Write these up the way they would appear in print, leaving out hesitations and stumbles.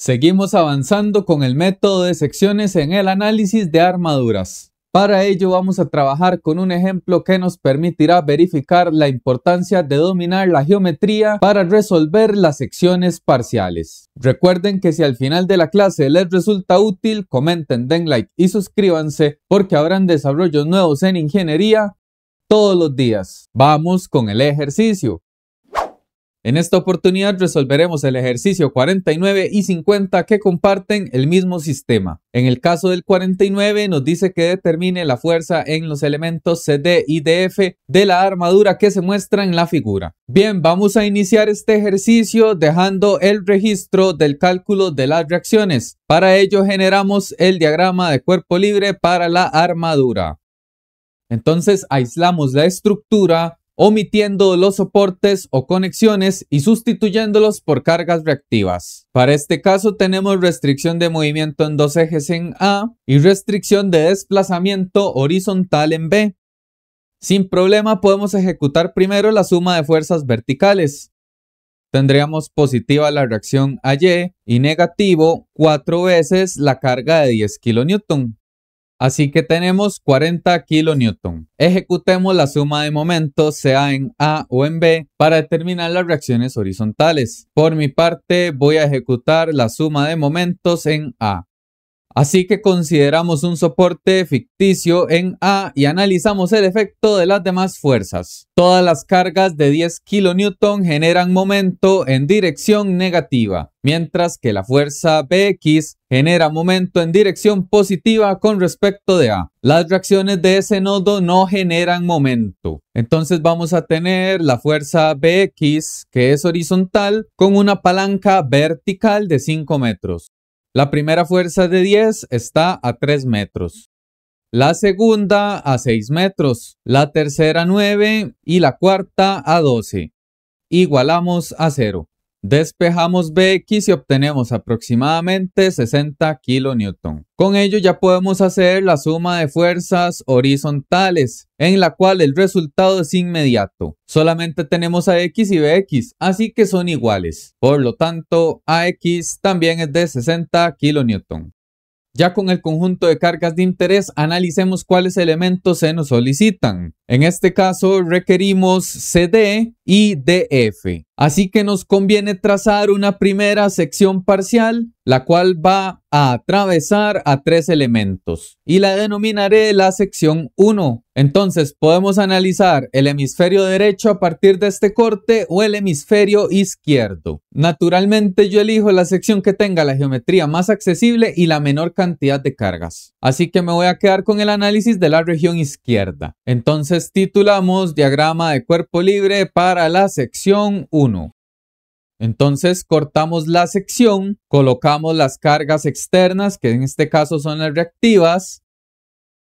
Seguimos avanzando con el método de secciones en el análisis de armaduras. Para ello vamos a trabajar con un ejemplo que nos permitirá verificar la importancia de dominar la geometría para resolver las secciones parciales. Recuerden que si al final de la clase les resulta útil, comenten, den like y suscríbanse porque habrán desarrollos nuevos en ingeniería todos los días. Vamos con el ejercicio. En esta oportunidad resolveremos el ejercicio 49 y 50 que comparten el mismo sistema. En el caso del 49 nos dice que determine la fuerza en los elementos CD y DF de la armadura que se muestra en la figura. Bien, vamos a iniciar este ejercicio dejando el registro del cálculo de las reacciones. Para ello generamos el diagrama de cuerpo libre para la armadura. Entonces aislamos la estructura, omitiendo los soportes o conexiones y sustituyéndolos por cargas reactivas. Para este caso tenemos restricción de movimiento en dos ejes en A y restricción de desplazamiento horizontal en B. Sin problema podemos ejecutar primero la suma de fuerzas verticales. Tendríamos positiva la reacción a y negativo 4 veces la carga de 10 kN. Así que tenemos 40 kN. Ejecutemos la suma de momentos, sea en A o en B, para determinar las reacciones horizontales. Por mi parte, voy a ejecutar la suma de momentos en A. Así que consideramos un soporte ficticio en A y analizamos el efecto de las demás fuerzas. Todas las cargas de 10 kN generan momento en dirección negativa, mientras que la fuerza Bx genera momento en dirección positiva con respecto de A. Las reacciones de ese nodo no generan momento. Entonces vamos a tener la fuerza Bx, que es horizontal, con una palanca vertical de 5 metros. La primera fuerza de 10 está a 3 metros. La segunda a 6 metros. La tercera a 9 y la cuarta a 12. Igualamos a 0. Despejamos Bx y obtenemos aproximadamente 60 kN. Con ello ya podemos hacer la suma de fuerzas horizontales, en la cual el resultado es inmediato. Solamente tenemos AX y BX, así que son iguales. Por lo tanto, AX también es de 60 kN. Ya con el conjunto de cargas de interés, analicemos cuáles elementos se nos solicitan. En este caso requerimos CD y DF. Así que nos conviene trazar una primera sección parcial, la cual va a atravesar a 3 elementos y la denominaré la sección 1. Entonces podemos analizar el hemisferio derecho a partir de este corte o el hemisferio izquierdo. Naturalmente yo elijo la sección que tenga la geometría más accesible y la menor cantidad de cargas. Así que me voy a quedar con el análisis de la región izquierda. Entonces titulamos diagrama de cuerpo libre para la sección 1. Entonces cortamos la sección, colocamos las cargas externas, que en este caso son las reactivas,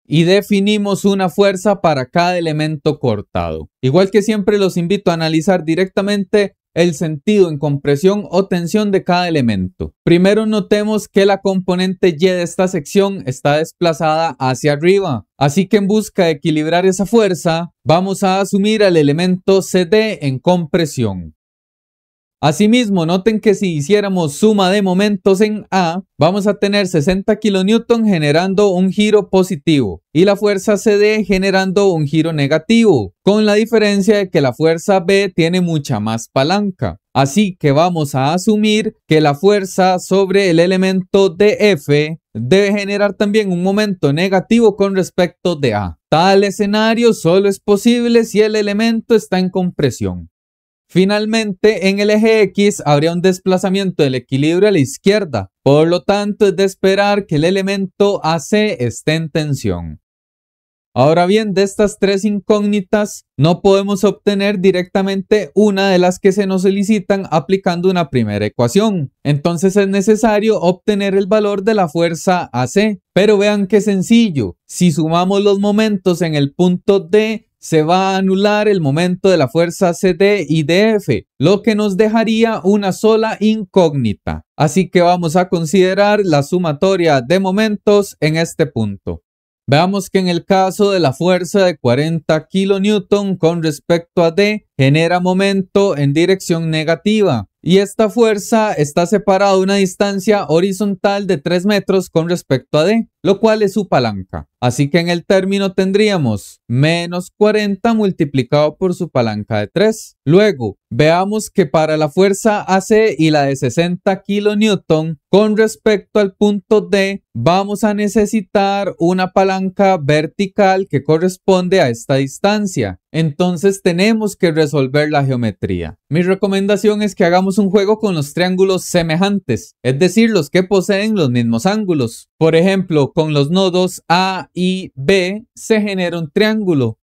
y definimos una fuerza para cada elemento cortado. Igual que siempre los invito a analizar directamente el sentido en compresión o tensión de cada elemento. Primero notemos que la componente Y de esta sección está desplazada hacia arriba. Así que en busca de equilibrar esa fuerza, vamos a asumir al elemento CD en compresión. Asimismo, noten que si hiciéramos suma de momentos en A, vamos a tener 60 kN generando un giro positivo y la fuerza CD generando un giro negativo, con la diferencia de que la fuerza B tiene mucha más palanca. Así que vamos a asumir que la fuerza sobre el elemento DF debe generar también un momento negativo con respecto de A. Tal escenario solo es posible si el elemento está en compresión. Finalmente, en el eje X habría un desplazamiento del equilibrio a la izquierda, por lo tanto es de esperar que el elemento AC esté en tensión. Ahora bien, de estas 3 incógnitas no podemos obtener directamente una de las que se nos solicitan aplicando una primera ecuación. Entonces es necesario obtener el valor de la fuerza AC. Pero vean qué sencillo, si sumamos los momentos en el punto D, se va a anular el momento de la fuerza CD y DF, lo que nos dejaría una sola incógnita. Así que vamos a considerar la sumatoria de momentos en este punto. Veamos que en el caso de la fuerza de 40 kN con respecto a D, genera momento en dirección negativa y esta fuerza está separada a una distancia horizontal de 3 metros con respecto a D, lo cual es su palanca. Así que en el término tendríamos menos 40 multiplicado por su palanca de 3. Luego, veamos que para la fuerza AC y la de 60 kN con respecto al punto D, vamos a necesitar una palanca vertical que corresponde a esta distancia. Entonces tenemos que resolver la geometría. Mi recomendación es que hagamos un juego con los triángulos semejantes, es decir, los que poseen los mismos ángulos. Por ejemplo, con los nodos A y B se genera un triángulo,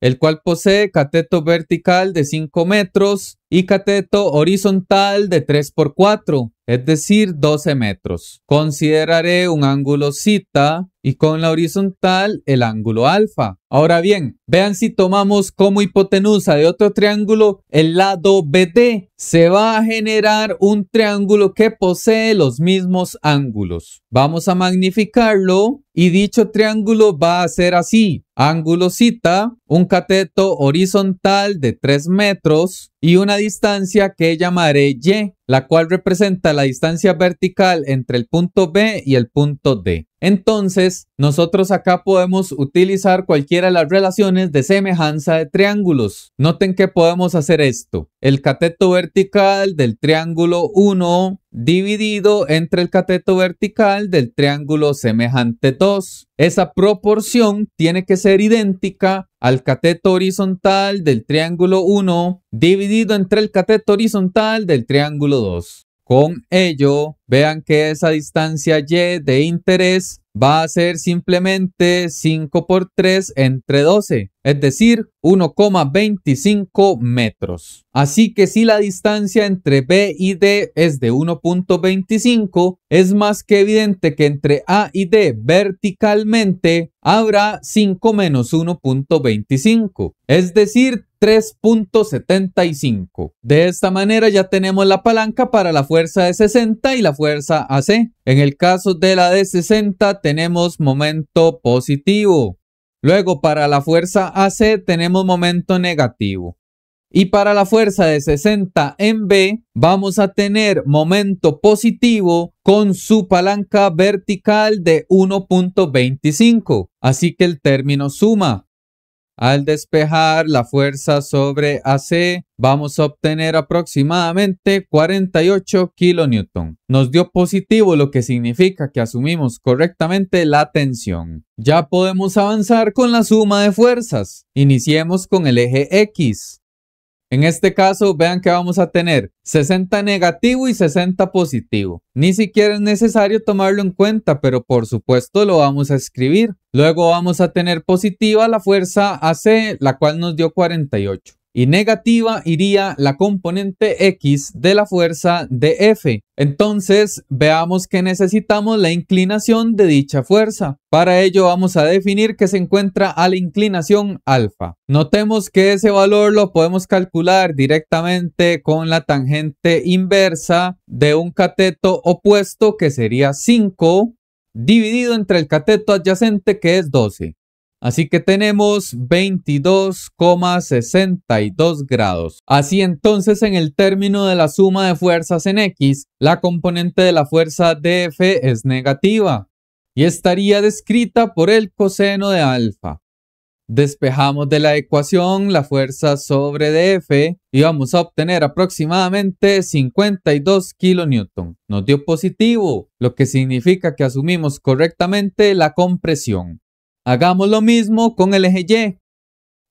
el cual posee cateto vertical de 5 metros y cateto horizontal de 3 por 4, es decir, 12 metros. Consideraré un ángulo θ y con la horizontal el ángulo alfa. Ahora bien, vean si tomamos como hipotenusa de otro triángulo el lado BD. Se va a generar un triángulo que posee los mismos ángulos. Vamos a magnificarlo y dicho triángulo va a ser así. Ángulo θ, un cateto horizontal de 3 metros y una distancia que llamaré Y, la cual representa la distancia vertical entre el punto B y el punto D. Entonces, nosotros acá podemos utilizar cualquiera de las relaciones de semejanza de triángulos. Noten que podemos hacer esto. El cateto vertical del triángulo 1 dividido entre el cateto vertical del triángulo semejante 2. Esa proporción tiene que ser idéntica al cateto horizontal del triángulo 1 dividido entre el cateto horizontal del triángulo 2. Con ello, vean que esa distancia Y de interés va a ser simplemente 5 por 3 entre 12, es decir, 1,25 metros. Así que si la distancia entre B y D es de 1,25, es más que evidente que entre A y D verticalmente habrá 5 menos 1,25, es decir, 3,75. De esta manera ya tenemos la palanca para la fuerza de 60 y la fuerza AC. En el caso de la de 60 tenemos momento positivo. Luego para la fuerza AC tenemos momento negativo. Y para la fuerza de 60 en B vamos a tener momento positivo con su palanca vertical de 1,25. Así que el término suma. Al despejar la fuerza sobre AC, vamos a obtener aproximadamente 48 kN. Nos dio positivo, lo que significa que asumimos correctamente la tensión. Ya podemos avanzar con la suma de fuerzas. Iniciemos con el eje X. En este caso, vean que vamos a tener 60 negativo y 60 positivo. Ni siquiera es necesario tomarlo en cuenta, pero por supuesto lo vamos a escribir. Luego vamos a tener positiva la fuerza AC, la cual nos dio 48. Y negativa iría la componente X de la fuerza de F. Entonces, veamos que necesitamos la inclinación de dicha fuerza. Para ello vamos a definir que se encuentra a la inclinación alfa. Notemos que ese valor lo podemos calcular directamente con la tangente inversa de un cateto opuesto, que sería 5, dividido entre el cateto adyacente, que es 12. Así que tenemos 22,62 grados. Así entonces, en el término de la suma de fuerzas en X, la componente de la fuerza de F es negativa y estaría descrita por el coseno de alfa. Despejamos de la ecuación la fuerza sobre DF y vamos a obtener aproximadamente 52 kN. Nos dio positivo, lo que significa que asumimos correctamente la compresión. Hagamos lo mismo con el eje Y.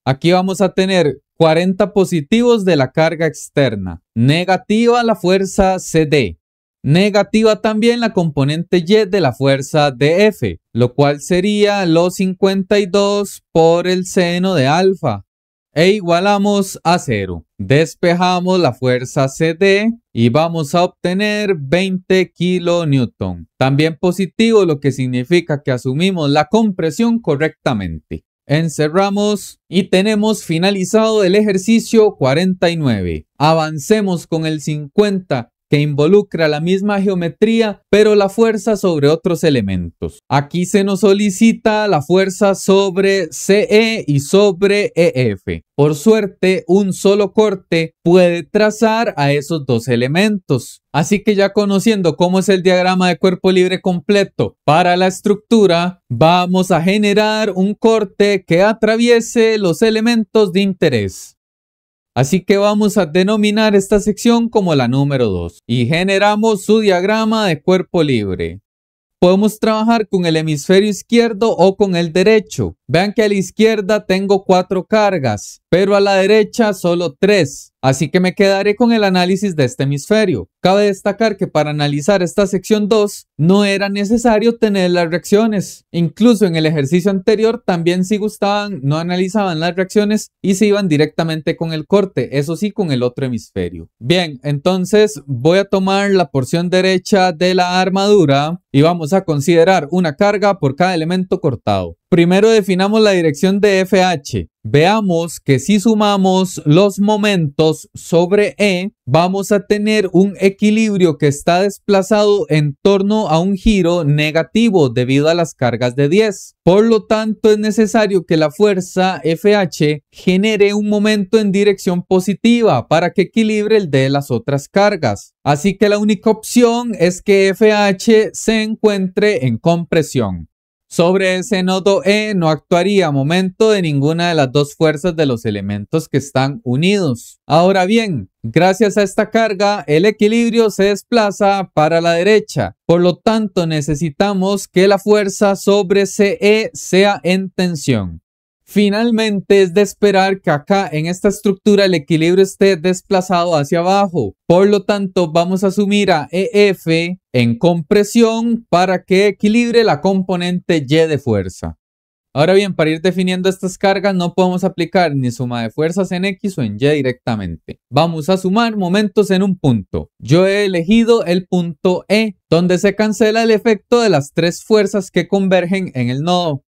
Aquí vamos a tener 40 positivos de la carga externa. Negativa la fuerza CD. Negativa también la componente Y de la fuerza DF, lo cual sería los 52 por el seno de alfa. E igualamos a 0. Despejamos la fuerza CD y vamos a obtener 20 kN. También positivo, lo que significa que asumimos la compresión correctamente. Encerramos y tenemos finalizado el ejercicio 49. Avancemos con el 50. que involucra la misma geometría, pero la fuerza sobre otros elementos. Aquí se nos solicita la fuerza sobre CE y sobre EF. Por suerte, un solo corte puede trazar a esos dos elementos. Así que ya conociendo cómo es el diagrama de cuerpo libre completo para la estructura, vamos a generar un corte que atraviese los elementos de interés. Así que vamos a denominar esta sección como la número 2 y generamos su diagrama de cuerpo libre. Podemos trabajar con el hemisferio izquierdo o con el derecho. Vean que a la izquierda tengo 4 cargas, pero a la derecha solo 3. Así que me quedaré con el análisis de este hemisferio. Cabe destacar que para analizar esta sección 2 no era necesario tener las reacciones. Incluso en el ejercicio anterior también si gustaban no analizaban las reacciones y se iban directamente con el corte, eso sí con el otro hemisferio. Bien, entonces voy a tomar la porción derecha de la armadura y vamos a considerar una carga por cada elemento cortado. Primero definamos la dirección de FH. Veamos que si sumamos los momentos sobre E, vamos a tener un equilibrio que está desplazado en torno a un giro negativo debido a las cargas de 10. Por lo tanto, es necesario que la fuerza FH genere un momento en dirección positiva para que equilibre el de las otras cargas. Así que la única opción es que FH se encuentre en compresión. Sobre ese nodo E no actuaría momento de ninguna de las dos fuerzas de los elementos que están unidos. Ahora bien, gracias a esta carga, el equilibrio se desplaza para la derecha. Por lo tanto, necesitamos que la fuerza sobre CE sea en tensión. Finalmente, es de esperar que acá en esta estructura el equilibrio esté desplazado hacia abajo. Por lo tanto, vamos a asumir a EF en compresión para que equilibre la componente Y de fuerza. Ahora bien, para ir definiendo estas cargas no podemos aplicar ni suma de fuerzas en X o en Y directamente. Vamos a sumar momentos en un punto. Yo he elegido el punto E, donde se cancela el efecto de las 3 fuerzas que convergen en el nodo.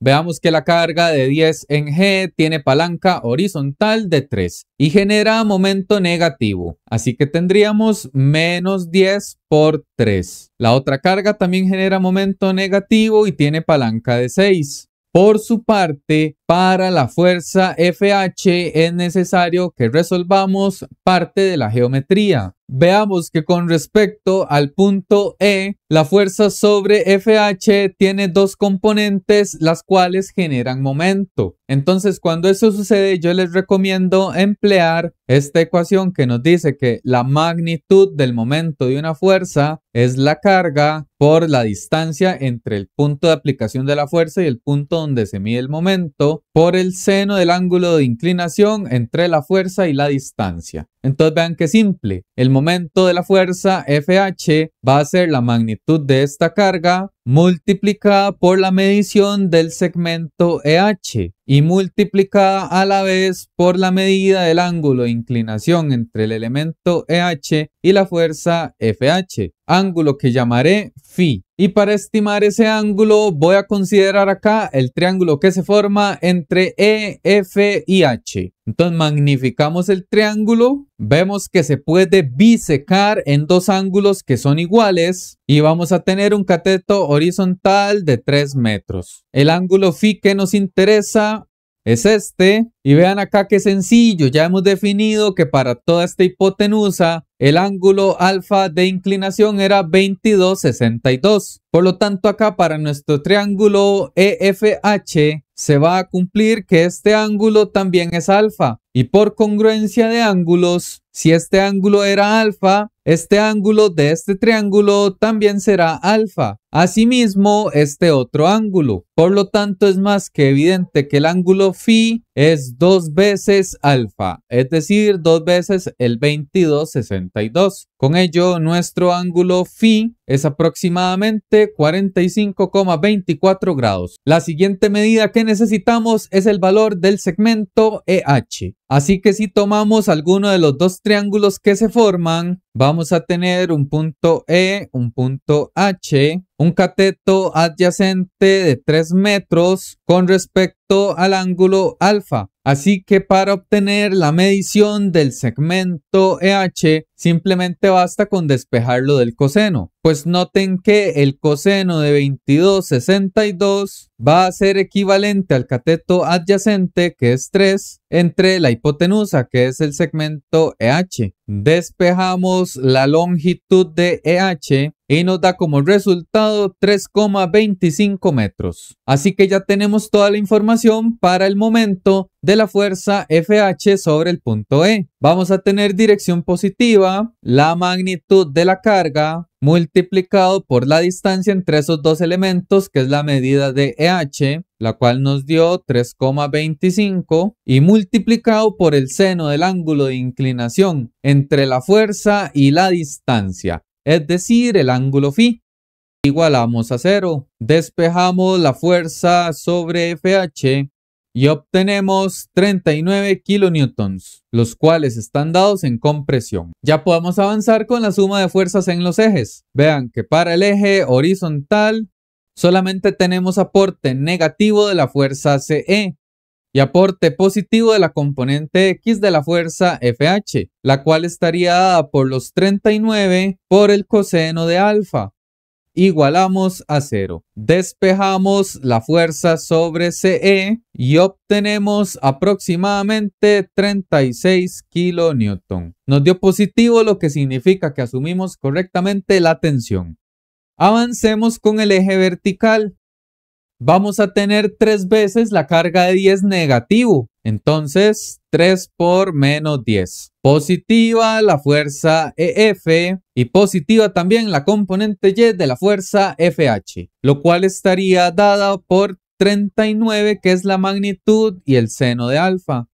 Veamos que la carga de 10 en G tiene palanca horizontal de 3 y genera momento negativo. Así que tendríamos menos 10 por 3. La otra carga también genera momento negativo y tiene palanca de 6. Por su parte, para la fuerza FH es necesario que resolvamos parte de la geometría. Veamos que con respecto al punto E, la fuerza sobre FH tiene 2 componentes, las cuales generan momento. Entonces, cuando eso sucede, yo les recomiendo emplear esta ecuación que nos dice que la magnitud del momento de una fuerza es la carga por la distancia entre el punto de aplicación de la fuerza y el punto donde se mide el momento por el seno del ángulo de inclinación entre la fuerza y la distancia. Entonces vean que simple, el momento de la fuerza FH va a ser la magnitud de esta carga multiplicada por la medición del segmento EH y multiplicada a la vez por la medida del ángulo de inclinación entre el elemento EH y la fuerza FH, ángulo que llamaré Φ. Y para estimar ese ángulo voy a considerar acá el triángulo que se forma entre E, F y H. Entonces magnificamos el triángulo, vemos que se puede bisecar en 2 ángulos que son iguales y vamos a tener un cateto horizontal de 3 metros. El ángulo Φ que nos interesa es este y vean acá qué sencillo, ya hemos definido que para toda esta hipotenusa el ángulo alfa de inclinación era 22,62. Por lo tanto acá para nuestro triángulo EFH se va a cumplir que este ángulo también es alfa y por congruencia de ángulos, si este ángulo era alfa, este ángulo de este triángulo también será alfa. Asimismo, este otro ángulo. Por lo tanto, es más que evidente que el ángulo Φ es 2 veces alfa, es decir, 2 veces el 22,62. Con ello, nuestro ángulo Φ es aproximadamente 45,24 grados. La siguiente medida que necesitamos es el valor del segmento EH. Así que si tomamos alguno de los dos triángulos que se forman, vamos a tener un punto E, un punto H, un cateto adyacente de 3 metros con respecto al ángulo alfa. Así que para obtener la medición del segmento EH, simplemente basta con despejarlo del coseno. Pues noten que el coseno de 22,62 va a ser equivalente al cateto adyacente, que es 3, entre la hipotenusa, que es el segmento EH. Despejamos la longitud de EH y nos da como resultado 3,25 metros. Así que ya tenemos toda la información para el momento de la fuerza FH sobre el punto E. Vamos a tener dirección positiva, la magnitud de la carga multiplicado por la distancia entre esos dos elementos, que es la medida de EH, la cual nos dio 3,25, y multiplicado por el seno del ángulo de inclinación entre la fuerza y la distancia, es decir, el ángulo phi. Igualamos a 0. Despejamos la fuerza sobre FH y obtenemos 39 kilonewtons, los cuales están dados en compresión. Ya podemos avanzar con la suma de fuerzas en los ejes. Vean que para el eje horizontal solamente tenemos aporte negativo de la fuerza CE y aporte positivo de la componente X de la fuerza FH, la cual estaría dada por los 39 por el coseno de alfa. Igualamos a 0. Despejamos la fuerza sobre CE y obtenemos aproximadamente 36 kilonewton. Nos dio positivo, lo que significa que asumimos correctamente la tensión. Avancemos con el eje vertical. Vamos a tener 3 veces la carga de 10 negativo. Entonces, 3 por menos 10. Positiva la fuerza EF y positiva también la componente Y de la fuerza FH, lo cual estaría dada por 39, que es la magnitud, y el seno de alfa.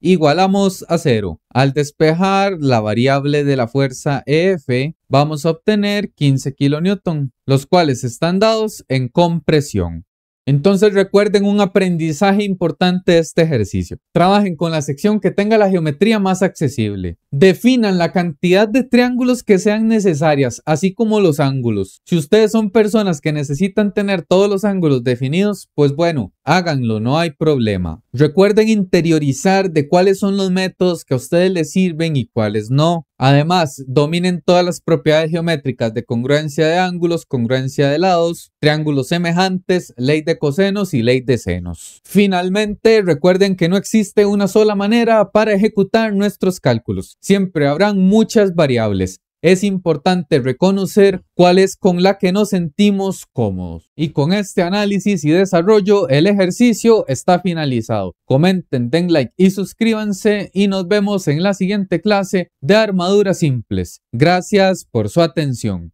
Igualamos a 0. Al despejar la variable de la fuerza EF, vamos a obtener 15 kilonewton, los cuales están dados en compresión. Entonces recuerden un aprendizaje importante de este ejercicio. Trabajen con la sección que tenga la geometría más accesible. Definan la cantidad de triángulos que sean necesarias, así como los ángulos. Si ustedes son personas que necesitan tener todos los ángulos definidos, pues bueno, háganlo, no hay problema. Recuerden interiorizar de cuáles son los métodos que a ustedes les sirven y cuáles no. Además, dominen todas las propiedades geométricas de congruencia de ángulos, congruencia de lados, triángulos semejantes, ley de cosenos y ley de senos. Finalmente, recuerden que no existe una sola manera para ejecutar nuestros cálculos. Siempre habrán muchas variables. Es importante reconocer cuál es con la que nos sentimos cómodos. Y con este análisis y desarrollo, el ejercicio está finalizado. Comenten, den like y suscríbanse y nos vemos en la siguiente clase de armaduras simples. Gracias por su atención.